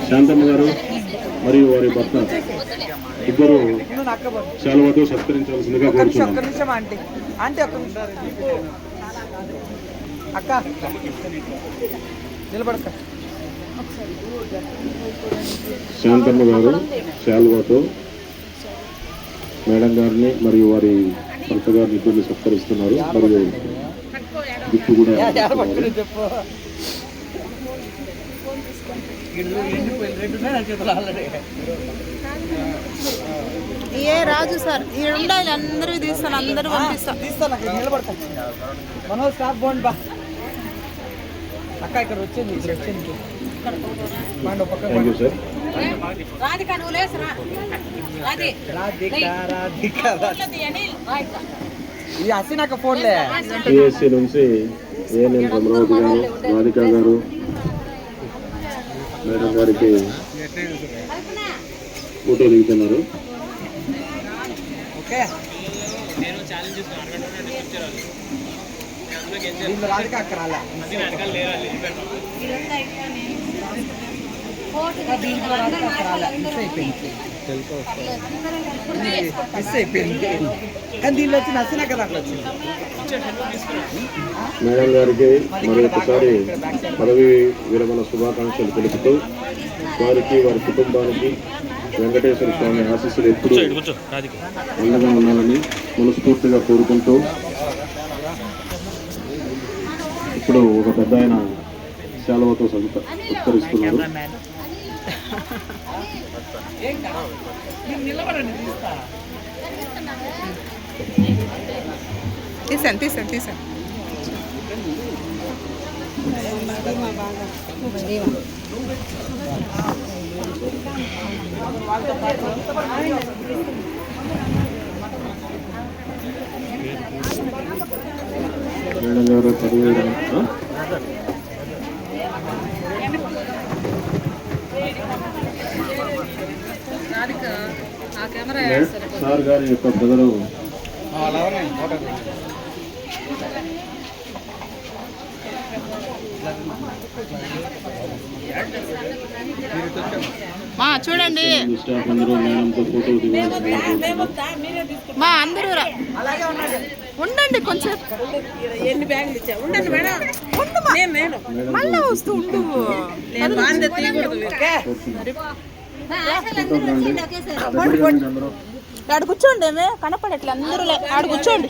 శాంతమ్మ గారు మరియు వారి భర్త ఇద్దరు శాలువాతో సత్కరించవలసిందిగా కోరుతున్నాం. అక్క నిలబడక. శాంతమ్మ గారు శాలువాతో మేడం గారిని మరియు వారి భర్త గారిని ఇద్దరిని సత్కరిస్తున్నారు. మరియు గిఫ్ట్ కూడా ఏ రాజు సార్ ఉండాలి, అందరూ తీస్తాను, అందరూ తీస్తాను. నిలబడతా మనోజ్ స్టాప్ బాగుండి బా అక్క. ఇక్కడ వచ్చింది ఈ హసీనాక ఫోన్లే టీఎస్సీ నుంచి ఏఎన్ఎం అమరావతి గారు, రాధిక గారు మేడం గారికి ఫోటో దిగుతున్నారు. రాధిక అక్క రాలే. కానీ దీనిలో వచ్చి నచ్చిన కదా అట్లా వచ్చింది. మేడం గారికి మరొకసారి పదవి విరమణ శుభాకాంక్షలు తెలుపుతూ వారికి వారి కుటుంబానికి వెంకటేశ్వర స్వామి ఆశీస్సులు ఎప్పుడు అండగా ఉండాలని మనస్ఫూర్తిగా కోరుకుంటూ ఇప్పుడు ఒక పెద్ద ఆయన శాలువతో సత్కరిస్తున్నారు. తీసాను మేడం గారు పదవి సార్ గారి యొక్క బ్రదరు చూడండి మా అందరూ ఉండండి కొంచెం. ఎన్ని బ్యాగులు ఇచ్చా ఉండండి మేడం, మళ్ళా వస్తూ ఉండు. ఆడ కూర్చోండి, ఏమే కనపడట్లే అందరూ. ఆడ కూర్చోండి.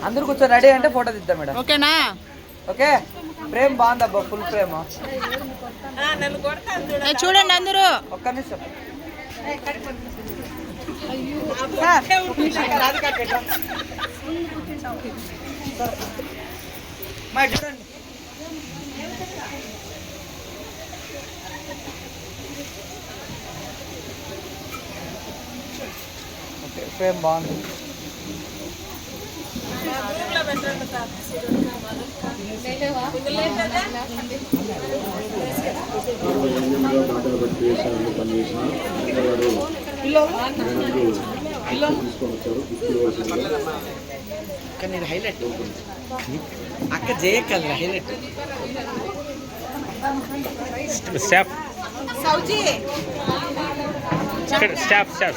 అందరూ కూర్చొని రెడీ అంటే ఫోటో తీద్దాం మేడం. ఓకేనా? ఓకే. ప్రేమ్ బాగుందబ్బా, ఫుల్ ప్రేమ. చూడండి అందరూ. ఒక్క నిమిషం. చూడండి ఫ్రేమ్ బాగుంది. హైలైట్ అక్క Jayakal highlight staff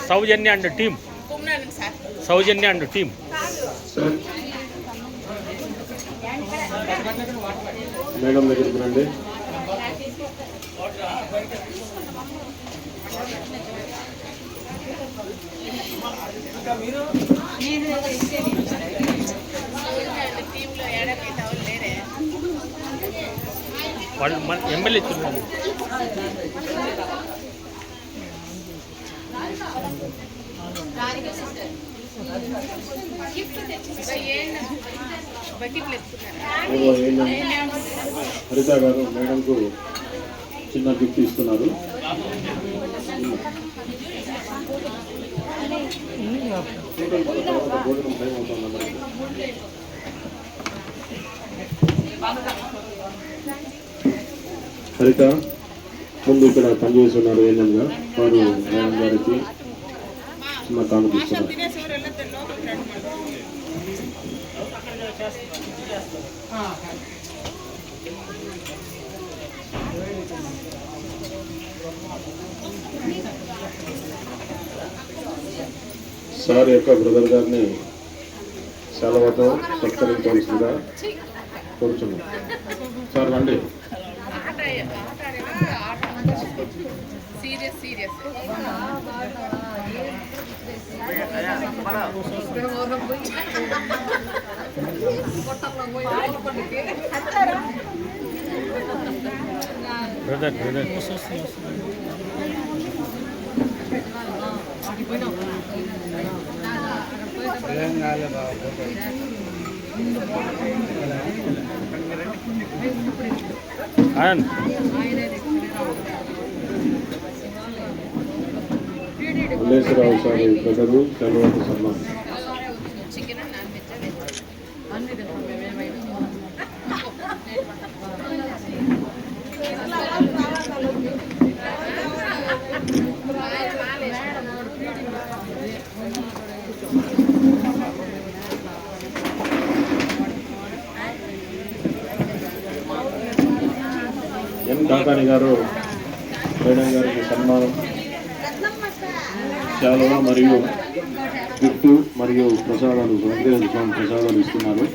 Soujanya and team. Madam దగ్గరికి రండి. వాళ్ళు మన ఎమ్మెల్యే చూడండి. హరిత గారు మేడంకు చిన్న గిఫ్ట్ ఇస్తున్నారు. భోజనం టైం అవుతుంది. హరిత ముందు ఇక్కడ పనిచేస్తున్నారు ఏఎన్ఎంగా. వారు మేడం గారికి చిన్న కానుక ఇస్తున్నారు. సార్ యొక్క బ్రదర్ గారిని సెలవుతో సత్కరించవలసిందిగా కోరుచున్నాం. సార్ రండి. Brother Anand Malleswararao sir brother సెలవుతో సన్మానం. ఎన్ కాకాని గారు మేడం గారికి సన్మానం శాలువ మరియు గిఫ్ట్ మరియు ప్రసాదాలు వెంకటేశ్వర స్వామి ప్రసాదాలు ఇస్తున్నారు.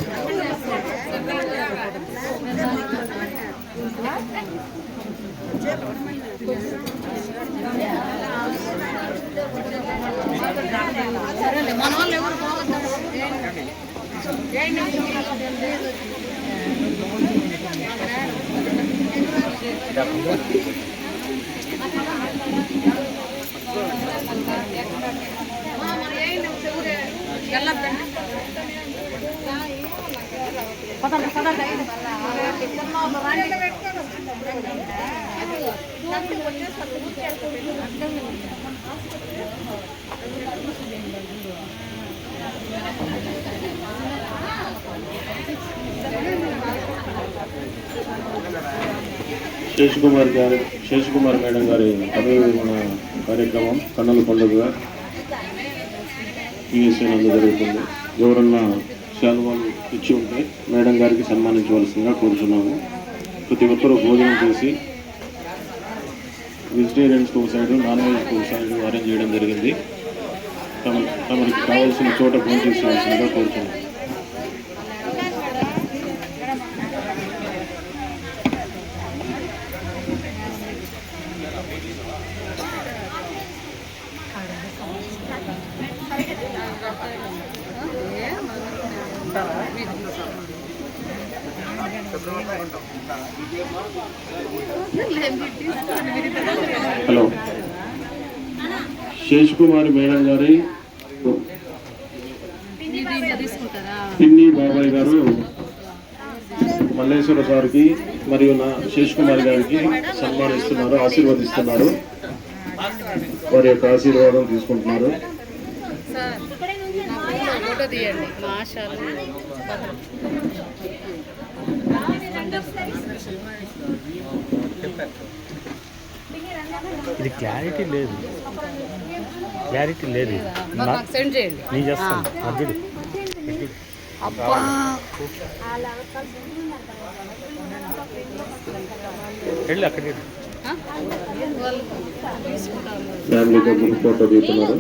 శేషకుమార్ మేడం గారి పదవి విరమణ కార్యక్రమం కన్నుల పండుగగా పిఎస్సీ నందు జరుగుతుంది. ఎవరన్నా శాలువాలు ఇచ్చి ఉంటే మేడం గారికి సన్మానించవలసిందిగా కోరుచున్నాము. ప్రతి ఒక్కరూ భోజనం చేసి వెజిటేరియన్స్కి ఒక సైడు, నాన్ వెజ్కి ఒక సైడు అరేంజ్ చేయడం జరిగింది. తమకి కావాల్సిన చోట భోజనం చేసేవలసిందిగా కోరుచున్నాము. హలో, శేషకుమారి మేడం గారి పిన్ని బాబాయ్ గారు మల్లేశ్వర సార్కి మరియు నా శేషకుమారి గారికి సన్మానిస్తున్నారు, ఆశీర్వదిస్తున్నారు. వారి యొక్క ఆశీర్వాదం తీసుకుంటున్నారు. ఇది క్లారిటీ లేదు సెండ్ చేయండి. నేను చేస్తాను. అర్జుడు వెళ్ళి అక్కడికి ఫ్యామిలీతో గ్రూప్ ఫోటో తీస్తున్నారు.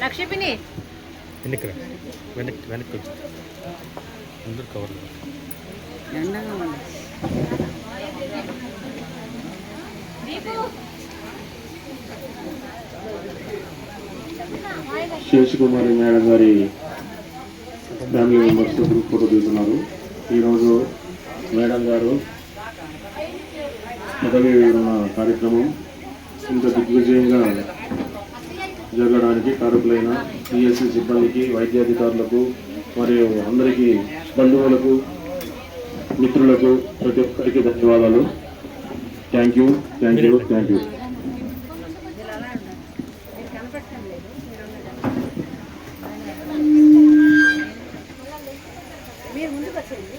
లక్ష్మీపిని వెనక్కి వచ్చి అందరు కవర్ శేషకుమారి మేడం గారి ఫ్యామిలీ మెంబర్స్తో గ్రూప్ ఫోటో తీస్తున్నారు. ఈరోజు మేడం గారు పదవి విరమణ కార్యక్రమం ఇంత దిగ్విజయంగా జరగడానికి కారకులైన పిఎస్సి సిబ్బందికి, వైద్యాధికారులకు మరియు అందరికీ, బంధువులకు, మిత్రులకు ప్రతి ఒక్కరికి ధన్యవాదాలు. Thank you. మీరు ముందుకు వచ్చేయండి.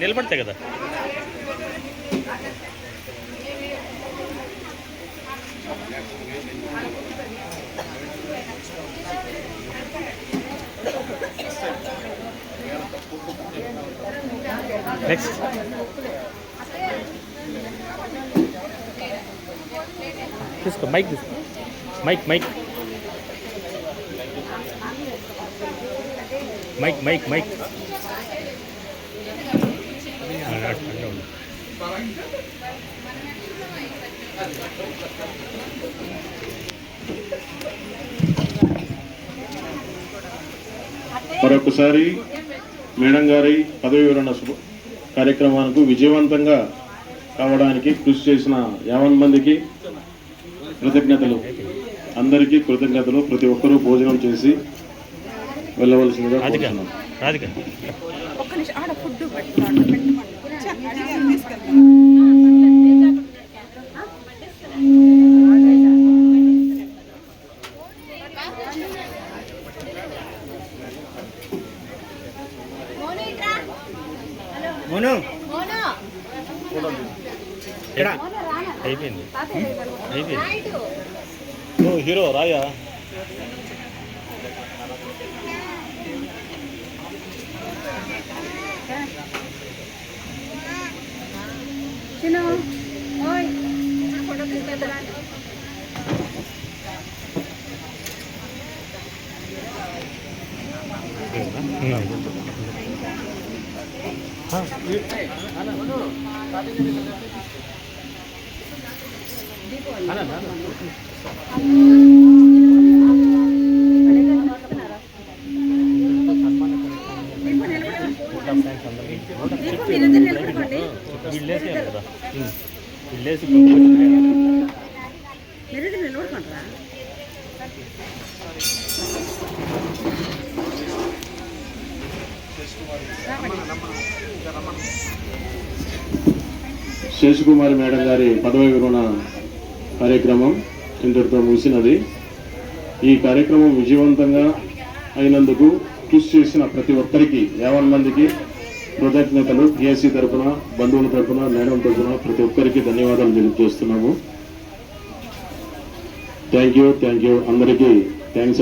నిలబడితే కదా. నెక్స్ట్ తీసుకో, మైక్ తీసుకో, mic mic mic mic mic మరొకసారి మేడం గారి పదవి విరమణ కార్యక్రమానికి విజయవంతంగా కావడానికి కృషి చేసిన 50 మందికి కృతజ్ఞతలు. అందరికీ కృతజ్ఞతలు. ప్రతి ఒక్కరూ భోజనం చేసి వెళ్ళవలసిందిగా కోరుతున్నాం. రాధిక ఒక్క నిమిషం ఆడ ఫుడ్ అయిపోయింది. నువ్వు హీరో రాయా. వీళ్ళేసి కదా, వీళ్ళేసి శేషకుమారి మేడం గారి పదవి విరమణ కార్యక్రమం ఇంతటితో ముగిసినది. ఈ కార్యక్రమం విజయవంతంగా అయినందుకు కృషి చేసిన ప్రతి ఒక్కరికి 50 మందికి కృతజ్ఞతలు. పిఎస్సి తరఫున, బంధువుల తరఫున, మేడం తరఫున ప్రతి ఒక్కరికి ధన్యవాదాలు తెలియజేస్తున్నాము. థ్యాంక్ యూ అందరికీ థ్యాంక్స్.